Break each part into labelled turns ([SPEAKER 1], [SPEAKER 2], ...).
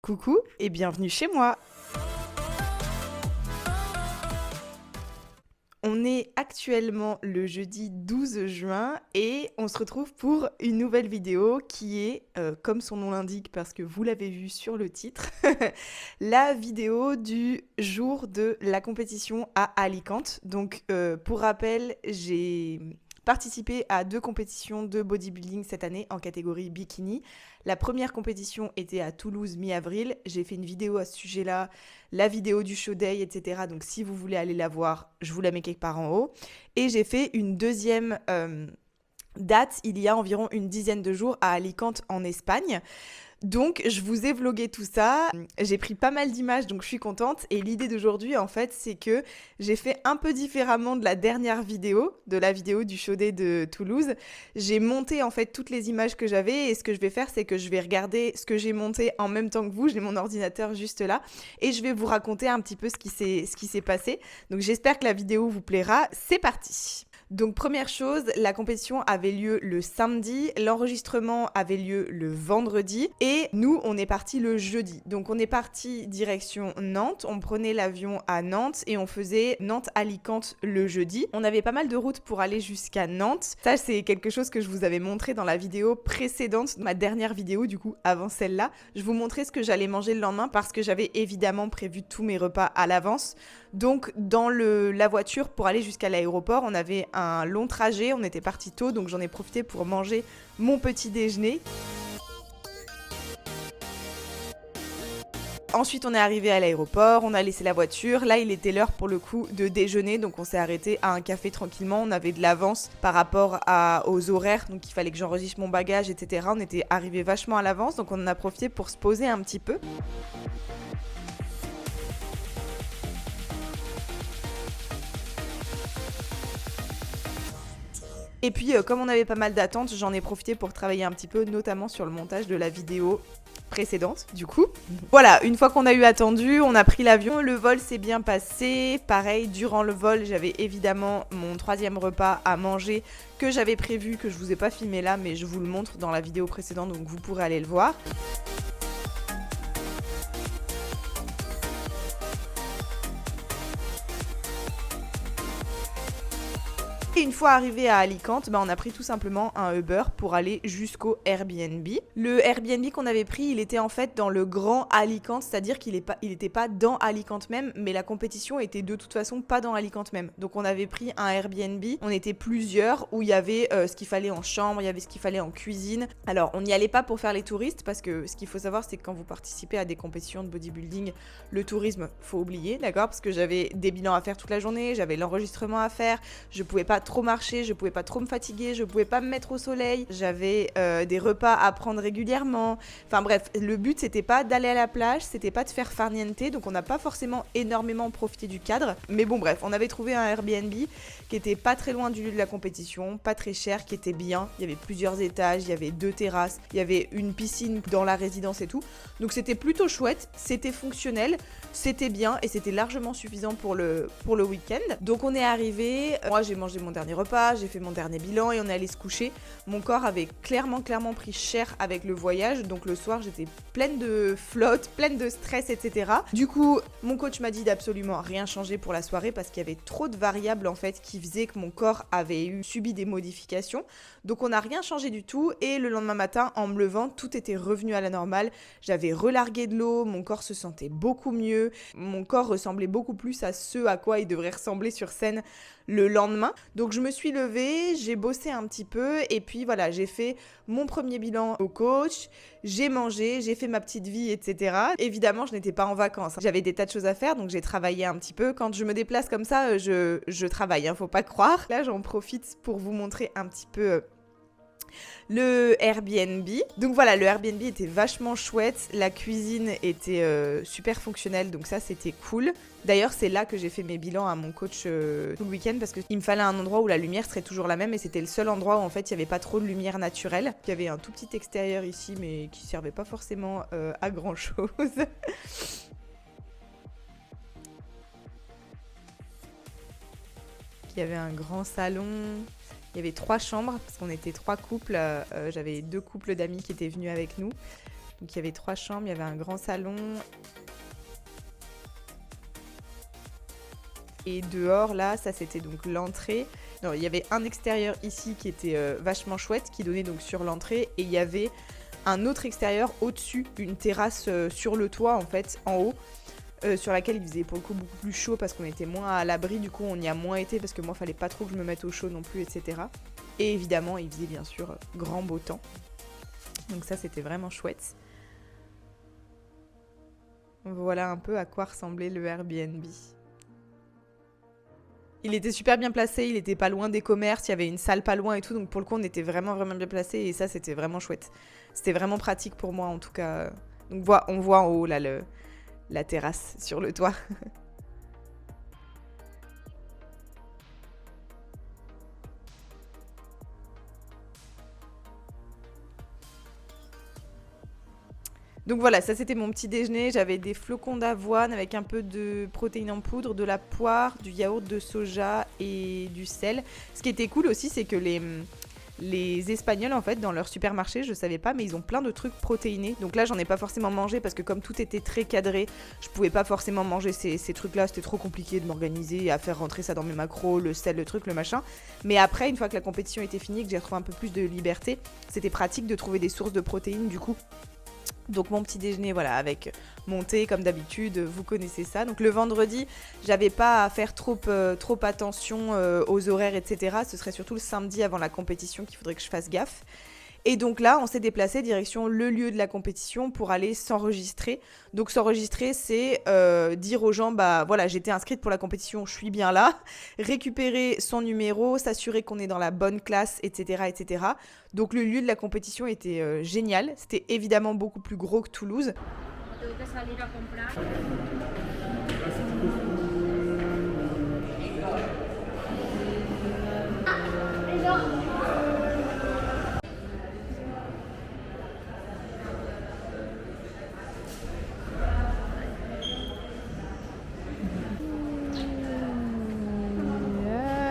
[SPEAKER 1] Coucou et bienvenue chez moi. On est actuellement le jeudi 12 juin et on se retrouve pour une nouvelle vidéo qui est, comme son nom l'indique parce que vous l'avez vu sur le titre, la vidéo du jour de la compétition à Alicante. Donc pour rappel, j'ai participé à 2 compétitions de bodybuilding cette année en catégorie bikini. La première compétition était à Toulouse mi-avril. J'ai fait une vidéo à ce sujet-là, la vidéo du show day, etc. Donc si vous voulez aller la voir, je vous la mets quelque part en haut. Et j'ai fait une deuxième date il y a environ une dizaine de jours à Alicante en Espagne. Donc, je vous ai vlogué tout ça. J'ai pris pas mal d'images, donc je suis contente. Et l'idée d'aujourd'hui, en fait, c'est que j'ai fait un peu différemment de la dernière vidéo, de la vidéo du show day de Toulouse. J'ai monté, en fait, toutes les images que j'avais. Et ce que je vais faire, c'est que je vais regarder ce que j'ai monté en même temps que vous. J'ai mon ordinateur juste là. Et je vais vous raconter un petit peu ce qui s'est passé. Donc, j'espère que la vidéo vous plaira. C'est parti! Donc première chose, la compétition avait lieu le samedi, l'enregistrement avait lieu le vendredi et nous on est parti le jeudi. Donc on est parti direction Nantes, on prenait l'avion à Nantes et on faisait Nantes-Alicante le jeudi. On avait pas mal de routes pour aller jusqu'à Nantes. Ça c'est quelque chose que je vous avais montré dans la vidéo précédente, ma dernière vidéo du coup avant celle-là. Je vous montrais ce que j'allais manger le lendemain parce que j'avais évidemment prévu tous mes repas à l'avance. Donc dans la voiture pour aller jusqu'à l'aéroport, on avait un long trajet, on était parti tôt, donc j'en ai profité pour manger mon petit déjeuner. Ensuite, on est arrivé à l'aéroport, on a laissé la voiture. Là, il était l'heure pour le coup de déjeuner, donc on s'est arrêté à un café tranquillement. On avait de l'avance par rapport aux horaires, donc il fallait que j'enregistre mon bagage, etc. On était arrivé vachement à l'avance, donc on en a profité pour se poser un petit peu. Et puis, comme on avait pas mal d'attentes, j'en ai profité pour travailler un petit peu, notamment sur le montage de la vidéo précédente, du coup. Voilà, une fois qu'on a eu attendu, on a pris l'avion, le vol s'est bien passé. Pareil, durant le vol, j'avais évidemment mon 3e repas à manger que j'avais prévu, que je vous ai pas filmé là, mais je vous le montre dans la vidéo précédente, donc vous pourrez aller le voir. Et une fois arrivé à Alicante, on a pris tout simplement un Uber pour aller jusqu'au Airbnb. Le Airbnb qu'on avait pris, il était en fait dans le grand Alicante, c'est-à-dire qu'il était pas dans Alicante même, mais la compétition était de toute façon pas dans Alicante même. Donc on avait pris un Airbnb, on était plusieurs, où il y avait ce qu'il fallait en chambre, il y avait ce qu'il fallait en cuisine. Alors on n'y allait pas pour faire les touristes, parce que ce qu'il faut savoir, c'est que quand vous participez à des compétitions de bodybuilding, le tourisme, faut oublier, d'accord? Parce que j'avais des bilans à faire toute la journée, j'avais l'enregistrement à faire, je pouvais pas trop marcher, je pouvais pas trop me fatiguer, je pouvais pas me mettre au soleil, j'avais des repas à prendre régulièrement. Enfin bref, le but c'était pas d'aller à la plage, c'était pas de faire farniente, donc on n'a pas forcément énormément profité du cadre. Mais bon bref, on avait trouvé un Airbnb qui était pas très loin du lieu de la compétition, pas très cher, qui était bien. Il y avait plusieurs étages, il y avait 2 terrasses, il y avait une piscine dans la résidence et tout. Donc c'était plutôt chouette, c'était fonctionnel, c'était bien et c'était largement suffisant pour le week-end. Donc on est arrivé, moi j'ai mangé mon dernier repas, j'ai fait mon dernier bilan et on est allé se coucher. Mon corps avait clairement pris cher avec le voyage, donc le soir j'étais pleine de flotte, pleine de stress, etc. Du coup, mon coach m'a dit d'absolument rien changer pour la soirée parce qu'il y avait trop de variables en fait qui faisaient que mon corps avait subi des modifications. Donc on n'a rien changé du tout et le lendemain matin, en me levant, tout était revenu à la normale. J'avais relargué de l'eau, mon corps se sentait beaucoup mieux, mon corps ressemblait beaucoup plus à ce à quoi il devrait ressembler sur scène le lendemain. Donc je me suis levée, j'ai bossé un petit peu et puis voilà, j'ai fait mon premier bilan au coach, j'ai mangé, j'ai fait ma petite vie, etc. Évidemment, je n'étais pas en vacances. J'avais des tas de choses à faire, donc j'ai travaillé un petit peu. Quand je me déplace comme ça, je travaille, faut pas croire. Là, j'en profite pour vous montrer un petit peu le Airbnb. Donc voilà, le Airbnb était vachement chouette, la cuisine était super fonctionnelle, donc ça c'était cool. D'ailleurs c'est là que j'ai fait mes bilans à mon coach tout le week-end parce qu'il me fallait un endroit où la lumière serait toujours la même et c'était le seul endroit où en fait il n'y avait pas trop de lumière naturelle. Il y avait un tout petit extérieur ici mais qui servait pas forcément à grand chose. Il y avait un grand salon. Il y avait 3 chambres, parce qu'on était 3 couples. J'avais 2 couples d'amis qui étaient venus avec nous. Donc il y avait 3 chambres, il y avait un grand salon. Et dehors, là, ça c'était donc l'entrée. Non, il y avait un extérieur ici qui était vachement chouette, qui donnait donc sur l'entrée. Et il y avait un autre extérieur au-dessus, une terrasse sur le toit en fait, en haut. Sur laquelle il faisait pour le coup beaucoup plus chaud parce qu'on était moins à l'abri, du coup on y a moins été parce que moi fallait pas trop que je me mette au chaud non plus, etc. Et évidemment il faisait bien sûr grand beau temps. Donc ça c'était vraiment chouette. Voilà un peu à quoi ressemblait le Airbnb. Il était super bien placé, il était pas loin des commerces, il y avait une salle pas loin et tout, donc pour le coup on était vraiment bien placé et ça c'était vraiment chouette. C'était vraiment pratique pour moi en tout cas. Donc on voit en haut là la terrasse sur le toit. Donc voilà, ça c'était mon petit déjeuner. J'avais des flocons d'avoine avec un peu de protéines en poudre, de la poire, du yaourt de soja et du sel. Ce qui était cool aussi, c'est que les Espagnols, en fait, dans leur supermarché, je savais pas, mais ils ont plein de trucs protéinés. Donc là, j'en ai pas forcément mangé parce que comme tout était très cadré, je pouvais pas forcément manger ces trucs-là. C'était trop compliqué de m'organiser, à faire rentrer ça dans mes macros, le sel, le truc, le machin. Mais après, une fois que la compétition était finie, que j'ai retrouvé un peu plus de liberté, c'était pratique de trouver des sources de protéines du coup. Donc mon petit déjeuner, voilà, avec mon thé comme d'habitude, vous connaissez ça. Donc le vendredi, j'avais pas à faire trop attention aux horaires, etc. Ce serait surtout le samedi avant la compétition qu'il faudrait que je fasse gaffe. Et donc là, on s'est déplacé direction le lieu de la compétition pour aller s'enregistrer. Donc s'enregistrer, c'est dire aux gens, bah voilà, j'étais inscrite pour la compétition, je suis bien là. Récupérer son numéro, s'assurer qu'on est dans la bonne classe, etc., etc. Donc le lieu de la compétition était génial. C'était évidemment beaucoup plus gros que Toulouse.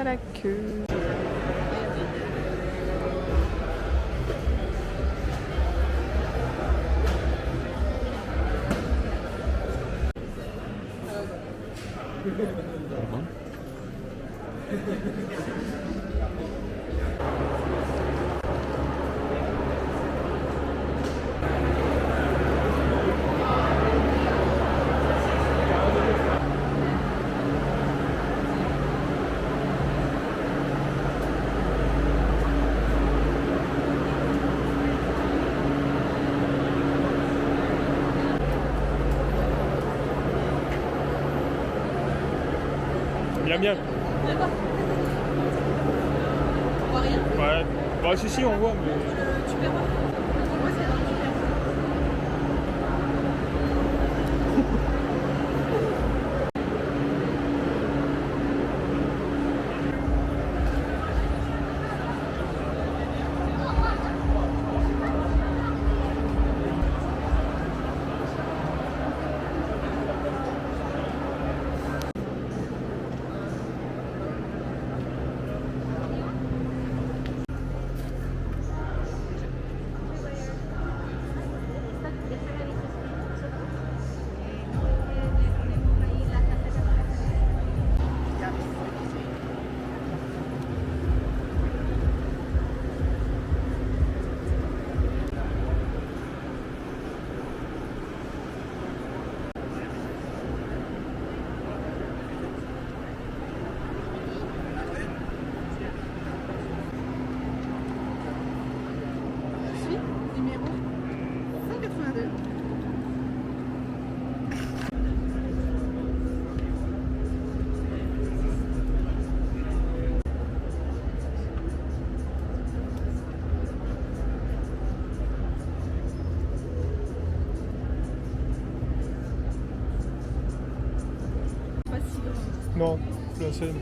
[SPEAKER 1] La queue.
[SPEAKER 2] Bien.
[SPEAKER 3] On voit rien.
[SPEAKER 2] Ouais. Bah si, on voit, mais...
[SPEAKER 3] Tu verras. Moi, c'est un super. Numéro 182. Pas si grand.
[SPEAKER 2] Non, la scène.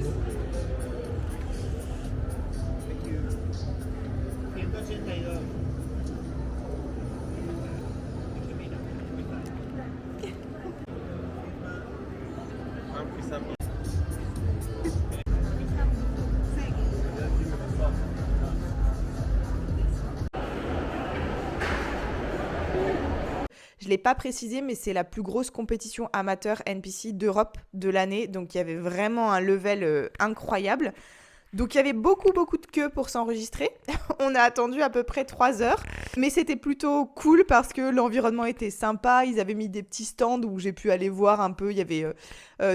[SPEAKER 1] Je l'ai pas précisé, mais c'est la plus grosse compétition amateur NPC d'Europe de l'année, donc il y avait vraiment un level incroyable. Donc il y avait beaucoup de queues pour s'enregistrer. On a attendu à peu près 3 heures. Mais c'était plutôt cool parce que l'environnement était sympa. Ils avaient mis des petits stands où j'ai pu aller voir un peu. Il y avait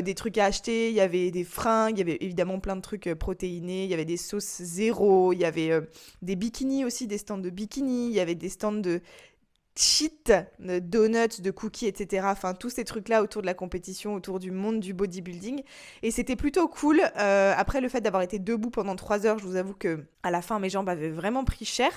[SPEAKER 1] des trucs à acheter, il y avait des fringues, il y avait évidemment plein de trucs protéinés. Il y avait des sauces zéro, il y avait des bikinis aussi, des stands de bikinis. Il y avait des stands de cheat, de donuts, de cookies, etc. Enfin, tous ces trucs-là autour de la compétition, autour du monde du bodybuilding. Et c'était plutôt cool. Après, le fait d'avoir été debout pendant 3 heures, je vous avoue que à la fin, mes jambes avaient vraiment pris cher.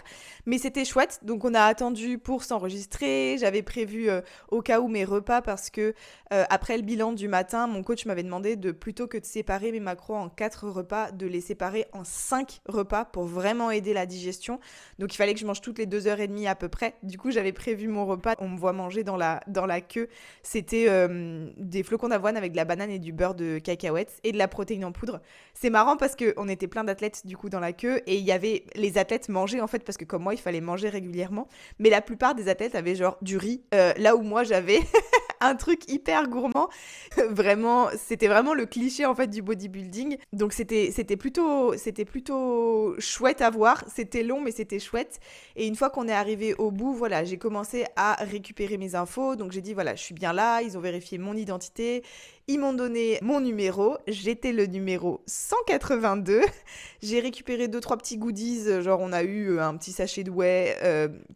[SPEAKER 1] Mais c'était chouette. Donc, on a attendu pour s'enregistrer. J'avais prévu au cas où mes repas parce que après le bilan du matin, mon coach m'avait demandé de, plutôt que de séparer mes macros en 4 repas, de les séparer en 5 repas pour vraiment aider la digestion. Donc, il fallait que je mange toutes les 2h30 à peu près. Du coup, j'avais prévu mon repas. On me voit manger dans la queue. C'était des flocons d'avoine avec de la banane et du beurre de cacahuètes et de la protéine en poudre. C'est marrant parce qu'on était plein d'athlètes du coup dans la queue et il y avait les athlètes mangeaient en fait parce que comme moi il fallait manger régulièrement. Mais la plupart des athlètes avaient genre du riz là où moi j'avais un truc hyper gourmand. Vraiment, c'était vraiment le cliché en fait du bodybuilding. Donc c'était plutôt chouette à voir. C'était long mais c'était chouette. Et une fois qu'on est arrivé au bout, voilà, j'ai commencé à récupérer mes infos. Donc j'ai dit voilà, je suis bien là. Ils ont vérifié mon identité. Ils m'ont donné mon numéro. J'étais le numéro 182. J'ai récupéré 2-3 petits goodies. Genre on a eu un petit sachet de whey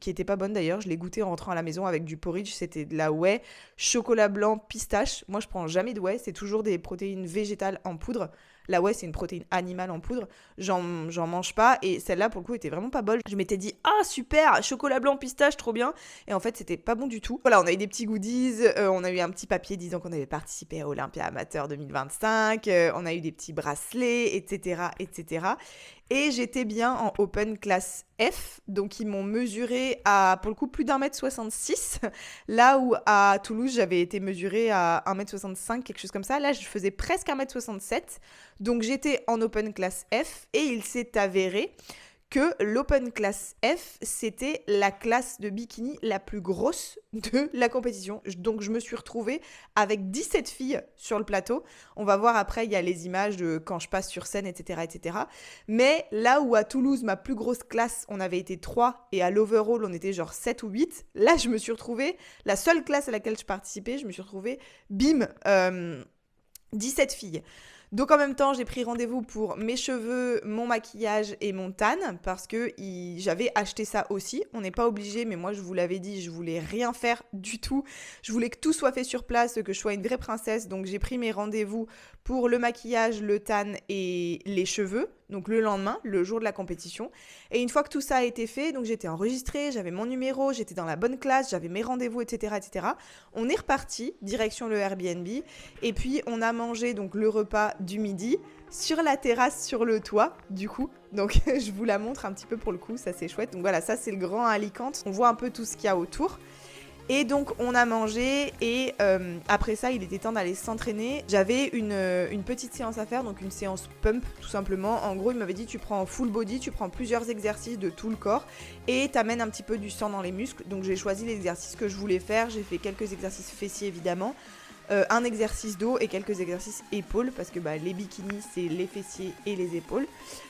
[SPEAKER 1] qui était pas bonne d'ailleurs. Je l'ai goûté en rentrant à la maison avec du porridge. C'était de la whey, chocolat blanc, pistache. Moi je prends jamais de whey. C'est toujours des protéines végétales en poudre. La whey, c'est une protéine animale en poudre. J'en mange pas. Et celle-là, pour le coup, était vraiment pas bonne. Je m'étais dit, ah super, chocolat blanc, pistache, trop bien. Et en fait, c'était pas bon du tout. Voilà, on a eu des petits goodies. On a eu un petit papier disant qu'on avait participé à Olympia Amateur 2025. On a eu des petits bracelets, etc., etc. Et j'étais bien en Open Class F, donc ils m'ont mesuré à, pour le coup, plus d'1m66, là où à Toulouse, j'avais été mesurée à 1m65, quelque chose comme ça. Là, je faisais presque 1m67, donc j'étais en Open Class F, et il s'est avéré que l'Open Class F, c'était la classe de bikini la plus grosse de la compétition. Donc, je me suis retrouvée avec 17 filles sur le plateau. On va voir après, il y a les images de quand je passe sur scène, etc., etc. Mais là où à Toulouse, ma plus grosse classe, on avait été 3 et à l'overall, on était genre 7 ou 8, là, je me suis retrouvée, la seule classe à laquelle je participais, je me suis retrouvée, bim, 17 filles. Donc en même temps, j'ai pris rendez-vous pour mes cheveux, mon maquillage et mon tan parce que j'avais acheté ça aussi. On n'est pas obligé, mais moi je vous l'avais dit, je voulais rien faire du tout. Je voulais que tout soit fait sur place, que je sois une vraie princesse. Donc j'ai pris mes rendez-vous pour le maquillage, le tan et les cheveux. Donc le lendemain, le jour de la compétition. Et une fois que tout ça a été fait, donc j'étais enregistrée, j'avais mon numéro, j'étais dans la bonne classe, j'avais mes rendez-vous, etc., etc. On est reparti, direction le Airbnb. Et puis on a mangé donc le repas du midi sur la terrasse, sur le toit, du coup. Donc je vous la montre un petit peu pour le coup, ça c'est chouette. Donc voilà, ça c'est le Grand Alicante. On voit un peu tout ce qu'il y a autour. Et donc on a mangé et après ça il était temps d'aller s'entraîner. J'avais une petite séance à faire, donc une séance pump tout simplement. En gros il m'avait dit tu prends full body, tu prends plusieurs exercices de tout le corps et t'amènes un petit peu du sang dans les muscles. Donc j'ai choisi l'exercice que je voulais faire, j'ai fait quelques exercices fessiers évidemment. Un exercice dos et quelques exercices épaules parce que les bikinis c'est les fessiers et les épaules.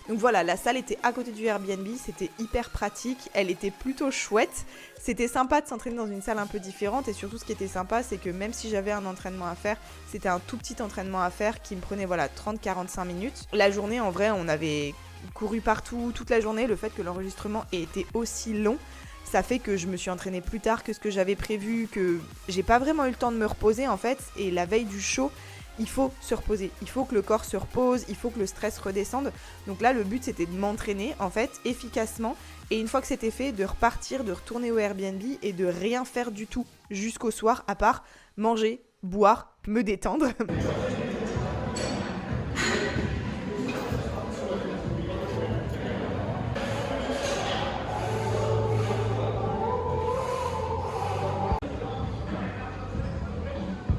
[SPEAKER 1] Donc voilà, la salle était à côté du Airbnb, c'était hyper pratique, elle était plutôt chouette. C'était sympa de s'entraîner dans une salle un peu différente et surtout ce qui était sympa c'est que même si j'avais un entraînement à faire, c'était un tout petit entraînement à faire qui me prenait 30-45 minutes. La journée en vrai on avait couru partout toute la journée, le fait que l'enregistrement ait été aussi long, ça fait que je me suis entraînée plus tard que ce que j'avais prévu, que j'ai pas vraiment eu le temps de me reposer en fait. Et la veille du show, il faut se reposer. Il faut que le corps se repose, il faut que le stress redescende. Donc là, le but, c'était de m'entraîner en fait efficacement. Et une fois que c'était fait, de repartir, de retourner au Airbnb et de rien faire du tout jusqu'au soir, à part manger, boire, me détendre.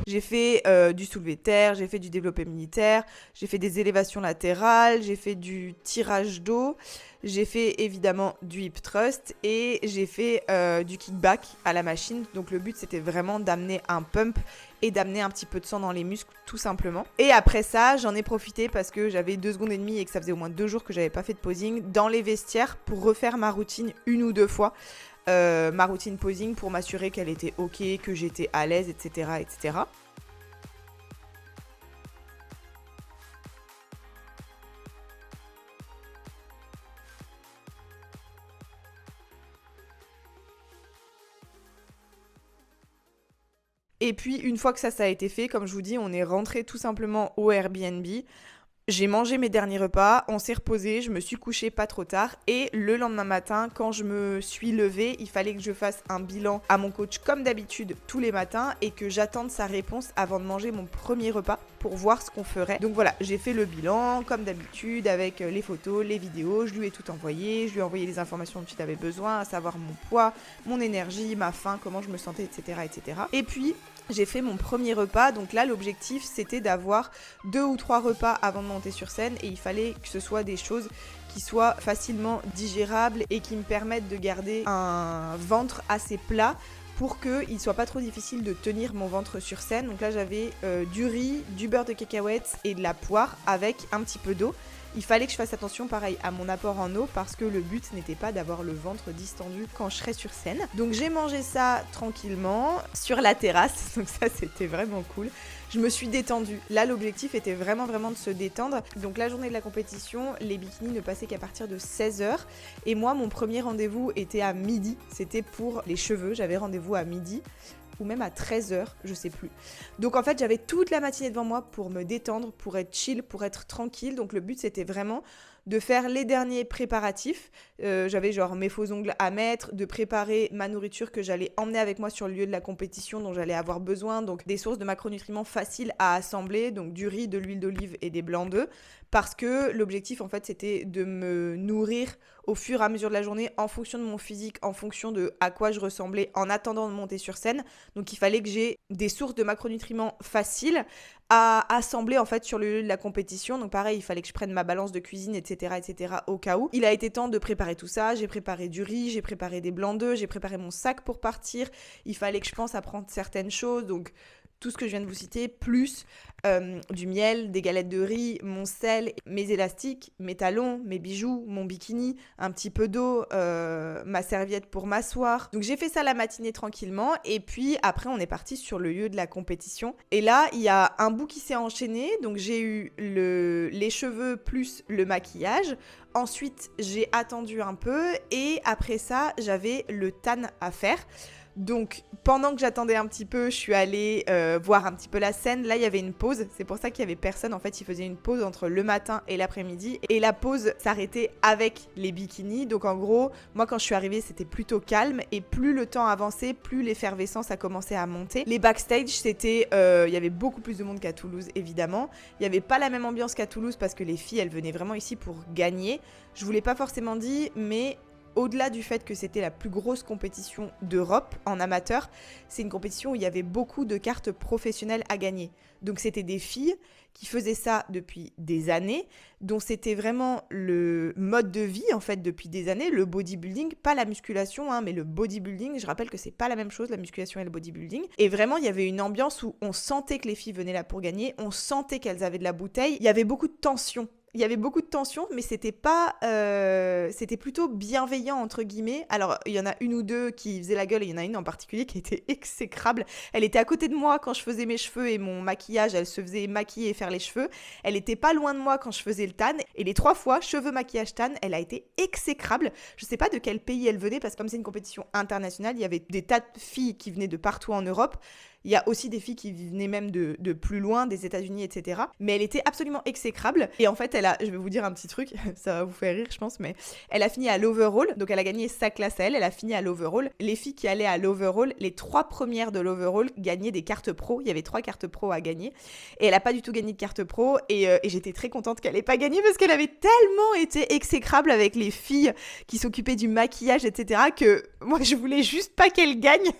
[SPEAKER 1] J'ai fait du soulevé de terre, j'ai fait du développé militaire, j'ai fait des élévations latérales, j'ai fait du tirage d'eau, j'ai fait évidemment du hip thrust et j'ai fait du kickback à la machine. Donc le but c'était vraiment d'amener un pump et d'amener un petit peu de sang dans les muscles tout simplement. Et après ça, j'en ai profité parce que j'avais 2 secondes et demie et que ça faisait au moins 2 jours que j'avais pas fait de posing dans les vestiaires pour refaire ma routine 1 ou 2 fois. Ma routine posing pour m'assurer qu'elle était ok, que j'étais à l'aise, etc. etc. Et puis, une fois que ça a été fait, comme je vous dis, on est rentré tout simplement au Airbnb. J'ai mangé mes derniers repas, on s'est reposé, je me suis couchée pas trop tard. Et le lendemain matin, quand je me suis levée, il fallait que je fasse un bilan à mon coach comme d'habitude tous les matins et que j'attende sa réponse avant de manger mon premier repas pour voir ce qu'on ferait. Donc voilà, j'ai fait le bilan comme d'habitude avec les photos, les vidéos, je lui ai tout envoyé, je lui ai envoyé les informations dont il avait besoin, à savoir mon poids, mon énergie, ma faim, comment je me sentais, etc. etc. Et puis, j'ai fait mon premier repas, donc là l'objectif c'était d'avoir 2 ou 3 repas avant de monter sur scène et il fallait que ce soit des choses qui soient facilement digérables et qui me permettent de garder un ventre assez plat pour qu'il ne soit pas trop difficile de tenir mon ventre sur scène. Donc là j'avais du riz, du beurre de cacahuètes et de la poire avec un petit peu d'eau. Il fallait que je fasse attention pareil à mon apport en eau parce que le but n'était pas d'avoir le ventre distendu quand je serais sur scène. Donc j'ai mangé ça tranquillement sur la terrasse, donc ça c'était vraiment cool. Je me suis détendue. Là l'objectif était vraiment de se détendre. Donc la journée de la compétition, les bikinis ne passaient qu'à partir de 16h et moi mon premier rendez-vous était à midi. C'était pour les cheveux, j'avais rendez-vous à midi. Ou même à 13h, je sais plus. Donc en fait, j'avais toute la matinée devant moi pour me détendre, pour être chill, pour être tranquille. Donc le but, c'était vraiment de faire les derniers préparatifs. J'avais genre mes faux ongles à mettre, de préparer ma nourriture que j'allais emmener avec moi sur le lieu de la compétition dont j'allais avoir besoin. Donc des sources de macronutriments faciles à assembler, donc du riz, de l'huile d'olive et des blancs d'œufs. Parce que l'objectif, en fait, c'était de me nourrir au fur et à mesure de la journée en fonction de mon physique, en fonction de à quoi je ressemblais en attendant de monter sur scène. Donc il fallait que j'ai des sources de macronutriments faciles à assembler en fait sur le lieu de la compétition. Donc pareil, il fallait que je prenne ma balance de cuisine, etc. au cas où. Il a été temps de préparer tout ça. J'ai préparé du riz, j'ai préparé des blancs d'œufs, j'ai préparé mon sac pour partir. Il fallait que je pense à prendre certaines choses. Donc tout ce que je viens de vous citer, plus du miel, des galettes de riz, mon sel, mes élastiques, mes talons, mes bijoux, mon bikini, un petit peu d'eau, ma serviette pour m'asseoir. Donc j'ai fait ça la matinée tranquillement et puis après on est parti sur le lieu de la compétition. Et là il y a un bout qui s'est enchaîné, donc j'ai eu les cheveux plus le maquillage. Ensuite j'ai attendu un peu et après ça j'avais le tan à faire. Donc, pendant que j'attendais un petit peu, je suis allée voir un petit peu la scène. Là, il y avait une pause. C'est pour ça qu'il y avait personne. En fait, ils faisaient une pause entre le matin et l'après-midi. Et la pause s'arrêtait avec les bikinis. Donc, en gros, moi, quand je suis arrivée, c'était plutôt calme. Et plus le temps avançait, plus l'effervescence a commencé à monter. Les backstage, c'était... il y avait beaucoup plus de monde qu'à Toulouse, évidemment. Il n'y avait pas la même ambiance qu'à Toulouse parce que les filles, elles venaient vraiment ici pour gagner. Je vous l'ai pas forcément dit, mais... Au-delà du fait que c'était la plus grosse compétition d'Europe en amateur, c'est une compétition où il y avait beaucoup de cartes professionnelles à gagner. Donc c'était des filles qui faisaient ça depuis des années, dont c'était vraiment le mode de vie en fait depuis des années, le bodybuilding, pas la musculation, mais le bodybuilding. Je rappelle que c'est pas la même chose, la musculation et le bodybuilding. Et vraiment, il y avait une ambiance où on sentait que les filles venaient là pour gagner, on sentait qu'elles avaient de la bouteille, il y avait beaucoup de tension. Il y avait beaucoup de tension, mais c'était pas, c'était plutôt bienveillant entre guillemets. Alors il y en a une ou deux qui faisaient la gueule et il y en a une en particulier qui était exécrable. Elle était à côté de moi quand je faisais mes cheveux et mon maquillage, elle se faisait maquiller et faire les cheveux. Elle était pas loin de moi quand je faisais le tan et les 3 fois cheveux, maquillage, tan, elle a été exécrable. Je sais pas de quel pays elle venait parce que comme c'est une compétition internationale, il y avait des tas de filles qui venaient de partout en Europe. Il y a aussi des filles qui venaient même de plus loin, des États-Unis, etc. Mais elle était absolument exécrable. Et en fait, je vais vous dire un petit truc, ça va vous faire rire, je pense, mais elle a fini à l'overall. Donc, elle a gagné sa classe à elle. Elle a fini à l'overall. Les filles qui allaient à l'overall, les 3 premières de l'overall gagnaient des cartes pro. Il y avait 3 cartes pro à gagner. Et elle n'a pas du tout gagné de carte pro. Et j'étais très contente qu'elle n'ait pas gagné parce qu'elle avait tellement été exécrable avec les filles qui s'occupaient du maquillage, etc. que moi, je voulais juste pas qu'elle gagne.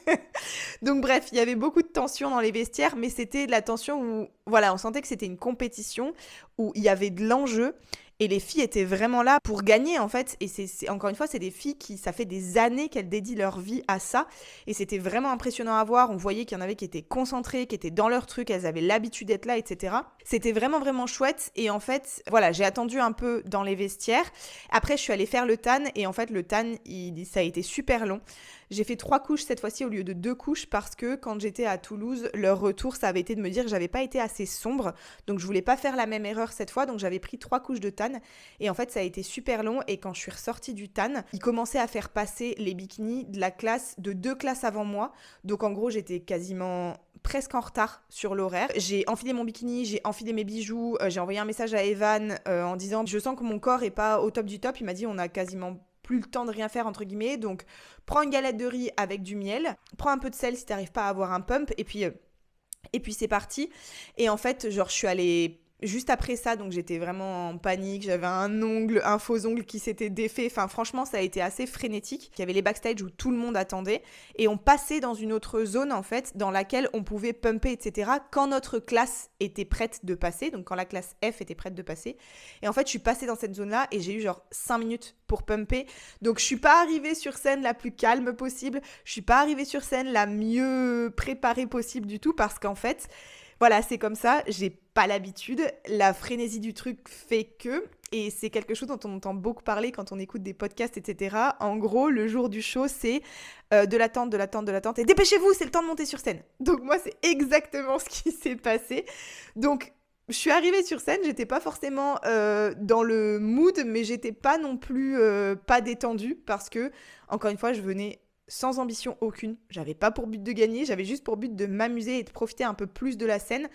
[SPEAKER 1] Donc, bref, il y avait beaucoup de tension dans les vestiaires, mais c'était de la tension où, voilà, on sentait que c'était une compétition, où il y avait de l'enjeu, et les filles étaient vraiment là pour gagner, en fait. Et encore une fois, c'est des filles qui, ça fait des années qu'elles dédient leur vie à ça, et c'était vraiment impressionnant à voir. On voyait qu'il y en avait qui étaient concentrées, qui étaient dans leur truc, elles avaient l'habitude d'être là, etc. C'était vraiment, vraiment chouette, et en fait, voilà, j'ai attendu un peu dans les vestiaires. Après, je suis allée faire le tan, et en fait, le tan, ça a été super long. J'ai fait 3 couches cette fois-ci au lieu de 2 couches parce que quand j'étais à Toulouse, leur retour, ça avait été de me dire que j'avais pas été assez sombre. Donc je voulais pas faire la même erreur cette fois. Donc j'avais pris 3 couches de tan. Et en fait, ça a été super long. Et quand je suis ressortie du tan, ils commençaient à faire passer les bikinis de la classe, de 2 classes avant moi. Donc en gros, j'étais quasiment presque en retard sur l'horaire. J'ai enfilé mon bikini, j'ai enfilé mes bijoux. J'ai envoyé un message à Evan en disant « Je sens que mon corps est pas au top du top ». Il m'a dit « On a quasiment plus le temps de rien faire entre guillemets, donc prends une galette de riz avec du miel, prends un peu de sel si t'arrives pas à avoir un pump, et puis c'est parti. » Et en fait, genre, je suis allée juste après ça, donc j'étais vraiment en panique, j'avais un faux ongle qui s'était défait, enfin franchement ça a été assez frénétique. Il y avait les backstage où tout le monde attendait, et on passait dans une autre zone en fait, dans laquelle on pouvait pumper, etc. quand notre classe était prête de passer, donc quand la classe F était prête de passer. Et en fait je suis passée dans cette zone-là, et j'ai eu genre 5 minutes pour pumper, donc je suis pas arrivée sur scène la plus calme possible, je suis pas arrivée sur scène la mieux préparée possible du tout, parce qu'en fait, voilà, c'est comme ça, j'ai pas l'habitude, la frénésie du truc fait que, et c'est quelque chose dont on entend beaucoup parler quand on écoute des podcasts, etc. En gros, le jour du show, c'est de l'attente, et dépêchez-vous, c'est le temps de monter sur scène. Donc moi, c'est exactement ce qui s'est passé. Donc, je suis arrivée sur scène, j'étais pas forcément dans le mood, mais j'étais pas non plus pas détendue, parce que, encore une fois, je venais sans ambition aucune. J'avais pas pour but de gagner, j'avais juste pour but de m'amuser et de profiter un peu plus de la scène.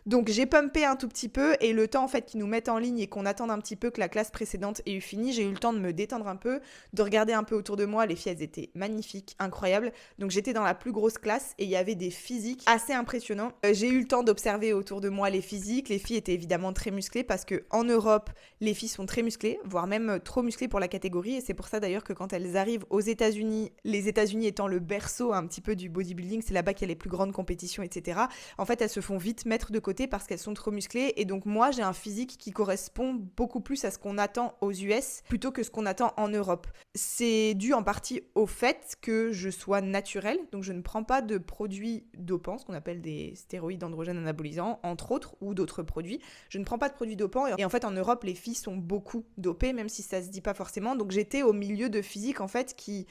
[SPEAKER 1] Donc j'ai pumpé un tout petit peu, et le temps en fait qu'ils nous mettent en ligne et qu'on attende un petit peu que la classe précédente ait eu fini, j'ai eu le temps de me détendre un peu, de regarder un peu autour de moi. Les filles, elles étaient magnifiques, incroyables. Donc j'étais dans la plus grosse classe et il y avait des physiques assez impressionnants. J'ai eu le temps d'observer autour de moi les physiques. Les filles étaient évidemment très musclées, parce que en Europe, les filles sont très musclées, voire même trop musclées pour la catégorie, et c'est pour ça d'ailleurs que quand elles arrivent aux États-Unis, les États-Unis étant le berceau un petit peu du bodybuilding, c'est là-bas qu'il y a les plus grandes compétitions, etc. En fait, elles se font vite mettre de côté parce qu'elles sont trop musclées, et donc moi j'ai un physique qui correspond beaucoup plus à ce qu'on attend aux US plutôt que ce qu'on attend en Europe. C'est dû en partie au fait que je sois naturelle, donc je ne prends pas de produits dopants, ce qu'on appelle des stéroïdes androgènes anabolisants, entre autres, ou d'autres produits. Je ne prends pas de produits dopants, et en fait en Europe les filles sont beaucoup dopées, même si ça se dit pas forcément. Donc j'étais au milieu de physiques en fait qui...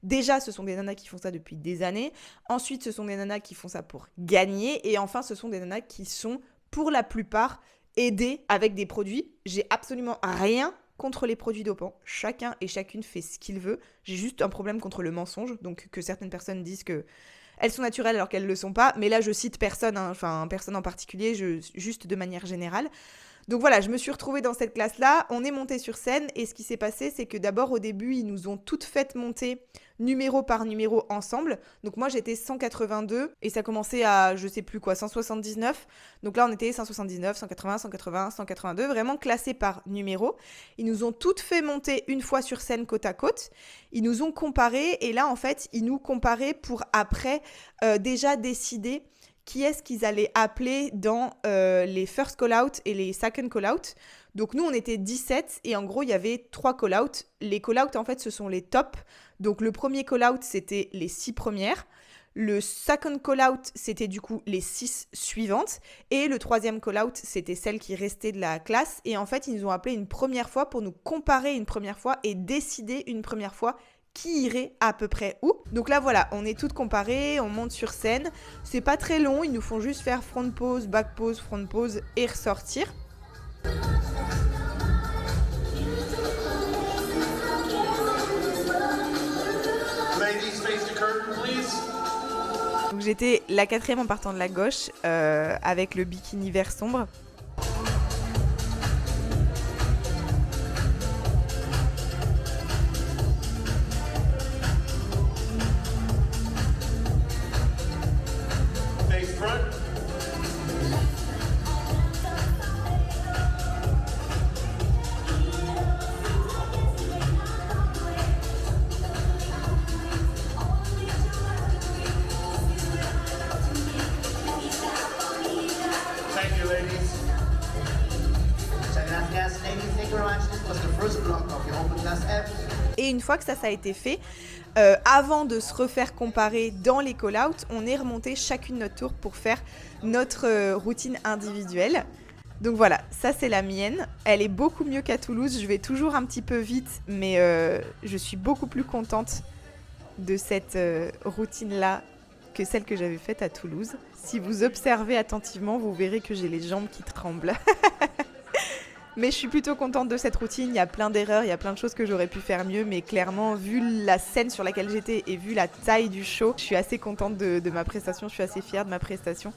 [SPEAKER 1] Déjà, ce sont des nanas qui font ça depuis des années. Ensuite, ce sont des nanas qui font ça pour gagner. Et enfin, ce sont des nanas qui sont, pour la plupart, aidées avec des produits. J'ai absolument rien contre les produits dopants. Chacun et chacune fait ce qu'il veut. J'ai juste un problème contre le mensonge. Donc, que certaines personnes disent que elles sont naturelles alors qu'elles ne le sont pas. Mais là, je cite personne, hein, enfin, personne en particulier, juste de manière générale. Donc voilà, je me suis retrouvée dans cette classe-là, on est monté sur scène, et ce qui s'est passé, c'est que d'abord au début, ils nous ont toutes faites monter numéro par numéro ensemble. Donc moi j'étais 182, et ça commençait à, je sais plus quoi, 179. Donc là on était 179, 180, 180, 182, vraiment classés par numéro. Ils nous ont toutes fait monter une fois sur scène côte à côte. Ils nous ont comparé, et là en fait, ils nous comparaient pour après déjà décider qui est-ce qu'ils allaient appeler dans les first call-out et les second call-out. Donc nous, on était 17, et en gros, il y avait 3 call-out. Les call-out, en fait, ce sont les tops. Donc le premier call-out, c'était les 6 premières. Le second call-out, c'était du coup les 6 suivantes. Et le troisième call-out, c'était celle qui restait de la classe. Et en fait, ils nous ont appelé une première fois pour nous comparer une première fois et décider une première fois qui irait à peu près où. Donc là voilà, on est toutes comparées, on monte sur scène, c'est pas très long, ils nous font juste faire front pose, back pose, front pose et ressortir. Donc j'étais la 4e en partant de la gauche, avec le bikini vert sombre.
[SPEAKER 4] first block of your open class F.
[SPEAKER 1] Et une fois que ça a été fait, avant de se refaire comparer dans les call-outs, on est remonté chacune notre tour pour faire notre routine individuelle. Donc voilà, ça c'est la mienne. Elle est beaucoup mieux qu'à Toulouse. Je vais toujours un petit peu vite, mais je suis beaucoup plus contente de cette routine-là que celle que j'avais faite à Toulouse. Si vous observez attentivement, vous verrez que j'ai les jambes qui tremblent. Mais je suis plutôt contente de cette routine. Il y a plein d'erreurs, il y a plein de choses que j'aurais pu faire mieux, mais clairement, vu la scène sur laquelle j'étais et vu la taille du show, je suis assez contente de ma prestation, je suis assez fière de ma prestation.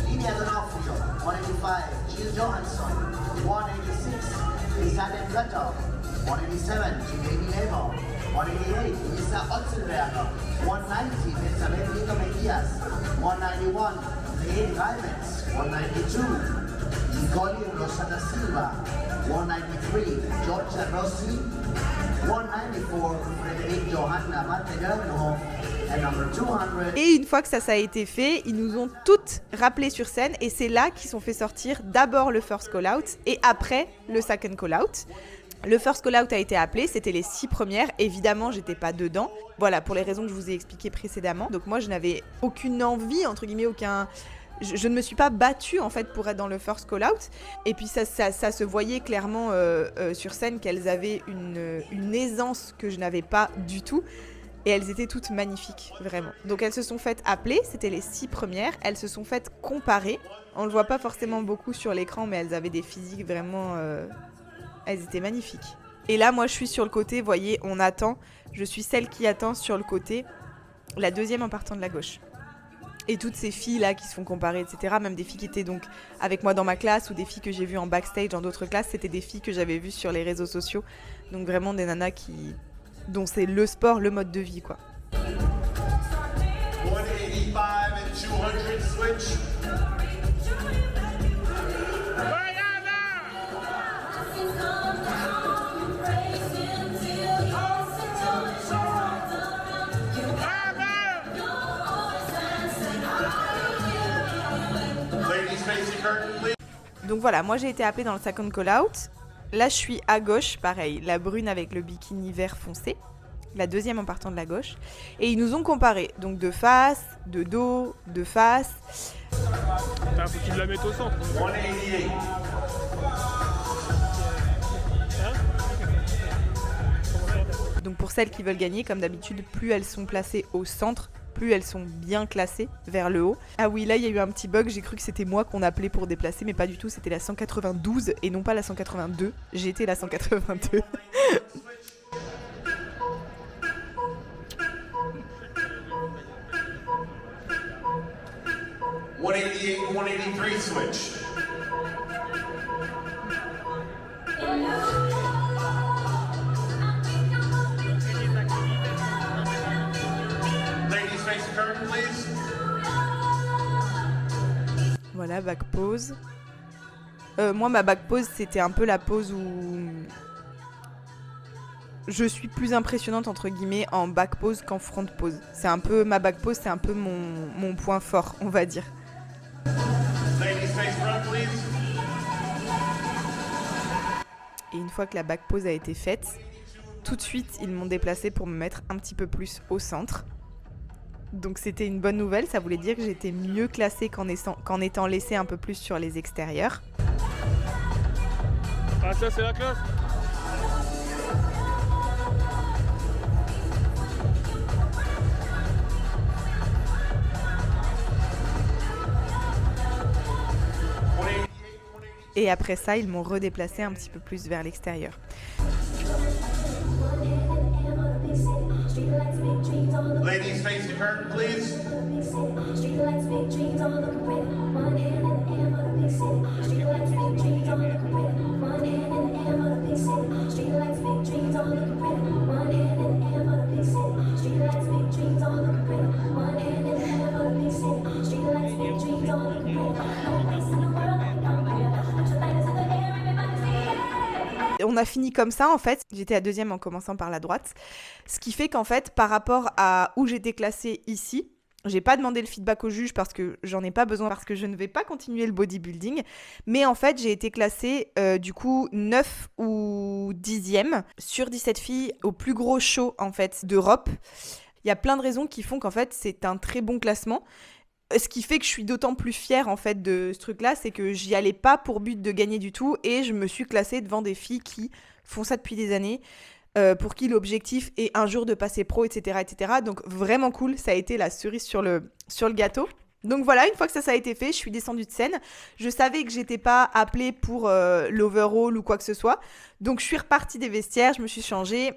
[SPEAKER 4] Linia Donofrio, 185, Jill Johansson, 186, Isabel Plato, 187, Jimmy Levo, 188, Lisa Otzelberger, 190, Isabel Nico Mejias, 191, Leigh Diamonds, 192, Nicole Rosana Silva, 193, Georgia Rossi, 194, Frederic Johanna Mattegerhoff, and number 200.
[SPEAKER 1] Et une fois que ça a été fait, ils nous ont toutes rappelées sur scène et c'est là qu'ils ont fait sortir d'abord le first call out et après le second call out. Le first call out a été appelé, c'était les 6 premières. Évidemment, j'étais pas dedans. Voilà, pour les raisons que je vous ai expliquées précédemment. Donc moi, je n'avais aucune envie, entre guillemets, je ne me suis pas battue en fait pour être dans le first call out. Et puis ça se voyait clairement sur scène qu'elles avaient une aisance que je n'avais pas du tout. Et elles étaient toutes magnifiques, vraiment. Donc elles se sont faites appeler, c'était les 6 premières. Elles se sont faites comparer. On le voit pas forcément beaucoup sur l'écran, mais elles avaient des physiques vraiment... Elles étaient magnifiques. Et là, moi, je suis sur le côté, vous voyez, on attend. Je suis celle qui attend sur le côté, la deuxième en partant de la gauche. Et toutes ces filles-là qui se font comparer, etc., même des filles qui étaient donc avec moi dans ma classe ou des filles que j'ai vues en backstage dans d'autres classes, c'était des filles que j'avais vues sur les réseaux sociaux. Donc vraiment des nanas dont c'est le sport, le mode de vie, quoi.
[SPEAKER 4] 185 and 200 switch.
[SPEAKER 1] Donc voilà, moi j'ai été appelée dans le second call out. Là je suis à gauche, pareil, la brune avec le bikini vert foncé. La deuxième en partant de la gauche. Et ils nous ont comparé, donc de face, de dos, de face.
[SPEAKER 2] Putain, faut qu'ils la mettent au centre.
[SPEAKER 4] 188.
[SPEAKER 1] Donc pour celles qui veulent gagner, comme d'habitude, plus elles sont placées au centre, plus elles sont bien classées vers le haut. Ah oui, là il y a eu un petit bug, j'ai cru que c'était moi qu'on appelait pour déplacer, mais pas du tout, c'était la 192 et non pas la 182. J'étais la 182.
[SPEAKER 4] 188, 183 switch. Ladies, face the curtain, please.
[SPEAKER 1] Voilà, back pose. Moi, ma back pose, c'était un peu la pose où je suis plus impressionnante, entre guillemets, en back pose qu'en front pose. C'est un peu, ma back pose, c'est un peu mon point fort, on va dire.
[SPEAKER 4] Ladies, face front, please.
[SPEAKER 1] Et une fois que la back pose a été faite, tout de suite, ils m'ont déplacée pour me mettre un petit peu plus au centre. Donc c'était une bonne nouvelle, ça voulait dire que j'étais mieux classée qu'en étant laissée un peu plus sur les extérieurs.
[SPEAKER 2] Ah, ça, c'est la classe.
[SPEAKER 1] Et après ça, ils m'ont redéplacée un petit peu plus vers l'extérieur.
[SPEAKER 4] Ladies, face the curtain, please.
[SPEAKER 5] Street lights, big dreams, all looking pretty. One hand in the air for the big city. Street lights, big dreams, all looking pretty.
[SPEAKER 1] a fini comme ça en fait. J'étais à deuxième en commençant par la droite. Ce qui fait qu'en fait, par rapport à où j'étais classée ici, j'ai pas demandé le feedback au juge parce que j'en ai pas besoin, parce que je ne vais pas continuer le bodybuilding. Mais en fait, j'ai été classée du coup 9 ou 10e sur 17 filles au plus gros show en fait d'Europe. Il y a plein de raisons qui font qu'en fait, c'est un très bon classement. Ce qui fait que je suis d'autant plus fière en fait de ce truc-là, c'est que j'y allais pas pour but de gagner du tout et je me suis classée devant des filles qui font ça depuis des années. Pour qui l'objectif est un jour de passer pro, etc., etc. Donc vraiment cool, ça a été la cerise sur le gâteau. Donc voilà, une fois que ça a été fait, je suis descendue de scène. Je savais que j'étais pas appelée pour l'overall ou quoi que ce soit. Donc je suis repartie des vestiaires, je me suis changée.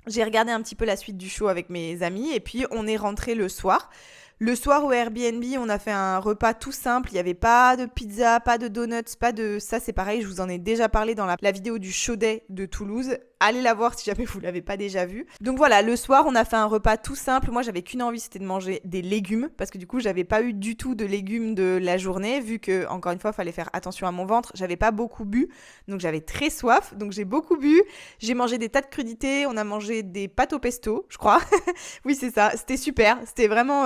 [SPEAKER 1] J'ai regardé un petit peu la suite du show avec mes amis et puis on est rentré le soir. Le soir au Airbnb, on a fait un repas tout simple. Il n'y avait pas de pizza, pas de donuts, pas de... Ça, c'est pareil, je vous en ai déjà parlé dans la vidéo du show day de Toulouse. Allez la voir si jamais vous ne l'avez pas déjà vue. Donc voilà, le soir, on a fait un repas tout simple. Moi, j'avais qu'une envie, c'était de manger des légumes. Parce que du coup, j'avais pas eu du tout de légumes de la journée. Vu que, encore une fois, il fallait faire attention à mon ventre. J'avais pas beaucoup bu. Donc j'avais très soif. Donc j'ai beaucoup bu. J'ai mangé des tas de crudités. On a mangé des pâtes au pesto, je crois. Oui, c'est ça. C'était super. C'était vraiment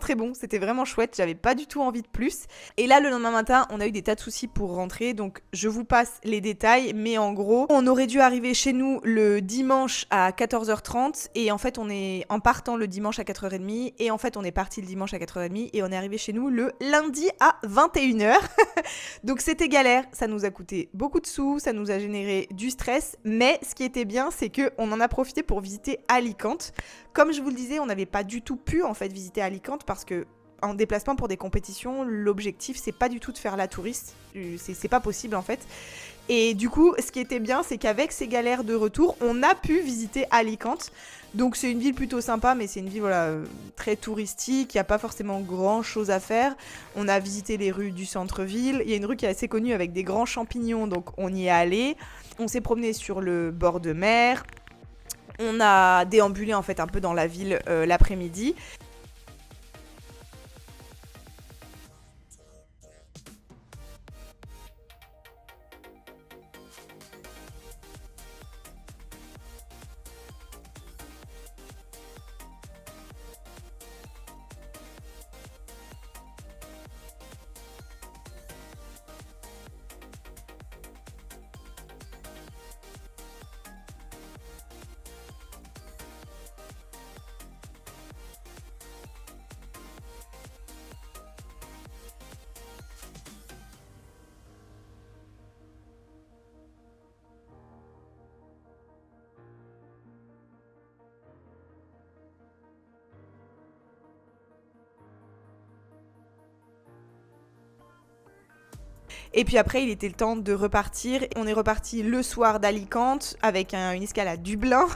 [SPEAKER 1] très bon. C'était vraiment chouette. J'avais pas du tout envie de plus. Et là, le lendemain matin, on a eu des tas de soucis pour rentrer. Donc je vous passe les détails. Mais en gros, on aurait dû arriver chez nous le dimanche à 14h30 et en fait on est en partant le dimanche à 4h30 et en fait on est parti le dimanche à 4h30 et on est arrivé chez nous le lundi à 21h. Donc c'était galère, ça nous a coûté beaucoup de sous, ça nous a généré du stress, mais ce qui était bien c'est qu'on en a profité pour visiter Alicante. Comme je vous le disais, on n'avait pas du tout pu en fait visiter Alicante parce que en déplacement pour des compétitions, l'objectif c'est pas du tout de faire la touriste, c'est pas possible en fait. Et du coup, ce qui était bien, c'est qu'avec ces galères de retour, on a pu visiter Alicante. Donc c'est une ville plutôt sympa, mais c'est une ville très touristique, il n'y a pas forcément grand chose à faire. On a visité les rues du centre-ville, il y a une rue qui est assez connue avec des grands champignons, donc on y est allé. On s'est promené sur le bord de mer, on a déambulé en fait un peu dans la ville l'après-midi. Et puis après, il était le temps de repartir. On est reparti le soir d'Alicante avec une escale à Dublin.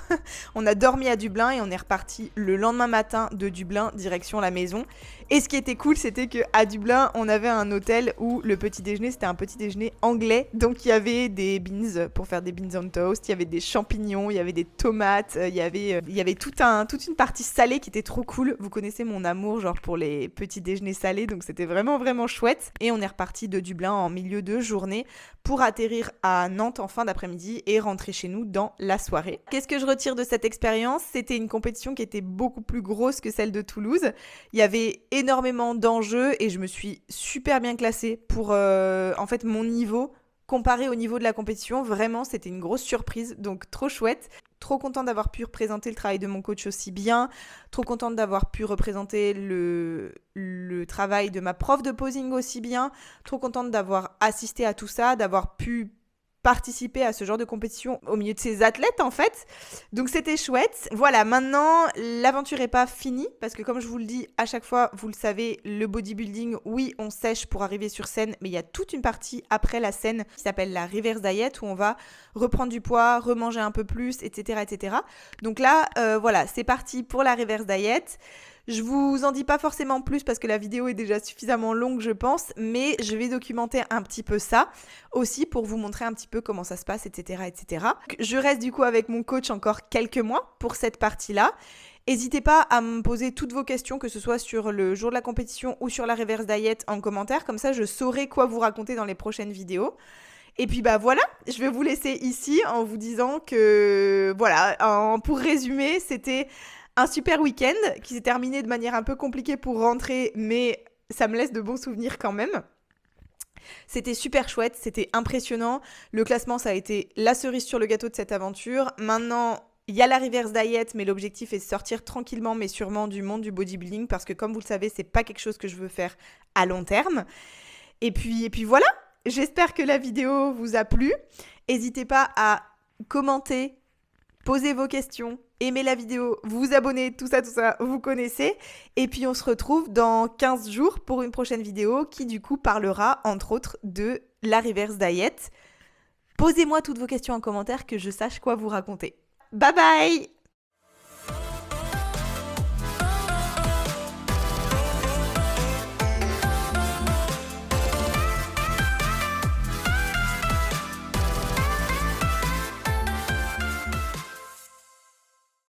[SPEAKER 1] On a dormi à Dublin et on est reparti le lendemain matin de Dublin, direction la maison. Et ce qui était cool, c'était qu'à Dublin, on avait un hôtel où le petit déjeuner, c'était un petit déjeuner anglais. Donc il y avait des beans pour faire des beans on toast, il y avait des champignons, il y avait des tomates, il y avait toute une partie salée qui était trop cool. Vous connaissez mon amour genre pour les petits déjeuners salés, donc c'était vraiment vraiment chouette. Et on est reparti de Dublin en milieu de journée pour atterrir à Nantes en fin d'après-midi et rentrer chez nous dans la soirée. Qu'est-ce que je retire de cette expérience ? C'était une compétition qui était beaucoup plus grosse que celle de Toulouse. Il y avait énormément d'enjeux et je me suis super bien classée pour en fait mon niveau comparé au niveau de la compétition. Vraiment, c'était une grosse surprise, donc trop chouette. Trop contente d'avoir pu représenter le travail de mon coach aussi bien. Trop contente d'avoir pu représenter le travail de ma prof de posing aussi bien. Trop contente d'avoir assisté à tout ça, d'avoir pu participer à ce genre de compétition au milieu de ces athlètes en fait. Donc c'était chouette. Voilà, maintenant l'aventure est pas finie parce que comme je vous le dis à chaque fois, vous le savez, le bodybuilding, oui, on sèche pour arriver sur scène, mais il y a toute une partie après la scène qui s'appelle la reverse diet où on va reprendre du poids, remanger un peu plus, etc. etc. Donc là, voilà, c'est parti pour la reverse diet. Je vous en dis pas forcément plus parce que la vidéo est déjà suffisamment longue, je pense, mais je vais documenter un petit peu ça aussi pour vous montrer un petit peu comment ça se passe, etc., etc. Je reste du coup avec mon coach encore quelques mois pour cette partie-là. N'hésitez pas à me poser toutes vos questions, que ce soit sur le jour de la compétition ou sur la reverse diet en commentaire, comme ça je saurai quoi vous raconter dans les prochaines vidéos. Et puis bah voilà, je vais vous laisser ici en vous disant que voilà, pour résumer, c'était un super week-end qui s'est terminé de manière un peu compliquée pour rentrer, mais ça me laisse de bons souvenirs quand même. C'était super chouette, c'était impressionnant. Le classement, ça a été la cerise sur le gâteau de cette aventure. Maintenant, il y a la reverse diet, mais l'objectif est de sortir tranquillement, mais sûrement du monde du bodybuilding, parce que comme vous le savez, c'est pas quelque chose que je veux faire à long terme. Et puis voilà, j'espère que la vidéo vous a plu. N'hésitez pas à commenter, poser vos questions, aimer la vidéo, vous abonner, tout ça, vous connaissez. Et puis on se retrouve dans 15 jours pour une prochaine vidéo qui du coup parlera entre autres de la reverse diet. Posez-moi toutes vos questions en commentaire que je sache quoi vous raconter. Bye bye!